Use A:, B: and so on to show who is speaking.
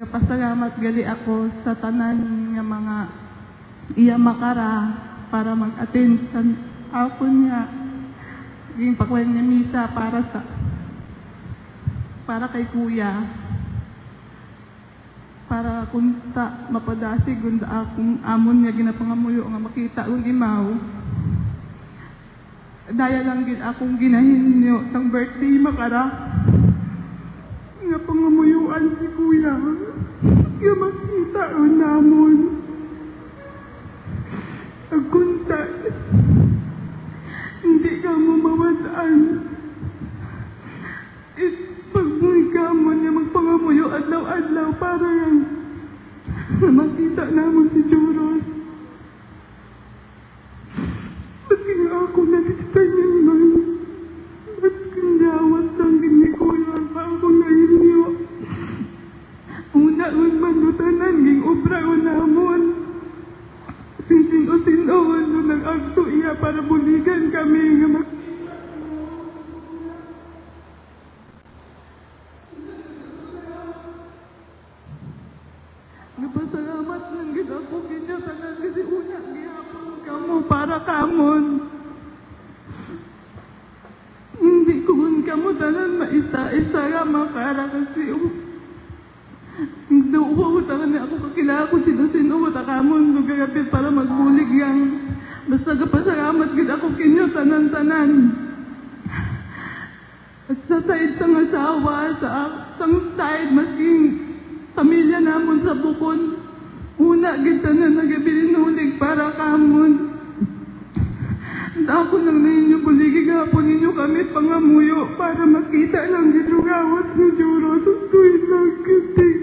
A: Pasalamat gali ako sa tanan nga mga iya makara para mag-attend sa ako niya yung pakwan niya misa para kay kuya, para kunta mapadasig gunda akong amon niya ginapangamuyo nga makita ang imaw. Daya lang gid akong ginahinyo sang birthday makara nga pangamuyuan si kuya nga makita o namon agkunta hindi ka mo mawadaan pagmuhi ka mo niya magpangamuyo adlaw-adlaw para yan na makita namon si Juros. Pati nga ako natisita niya man mas kandawas lang din ni kuya pa ako nahinyo. Una ang manutanan ging obra o namon. Sinsin-o-sinoan no nag-agto iya para buligan kami nga Nagpasalamat lang gid ako kanya tanan kasi una gihapon kamo para kamon. Hindi ko kamo tanan maisa-isa nga makara kasi Duwa ko tanan ako kakilala ko sino-sino ko takamon nagagapit para magbulig yang basta kapasalamat gid ako kinyo tanan-tanan. At sa side sang asawa, sang side masking pamilya namon sa bukod, una gid tanan nagabinulig para kamon. Ako nang ninyo buligi gapon ninyo kami pangamuyo para makita lang gid gawas ni Juros. Tuwid lang gid.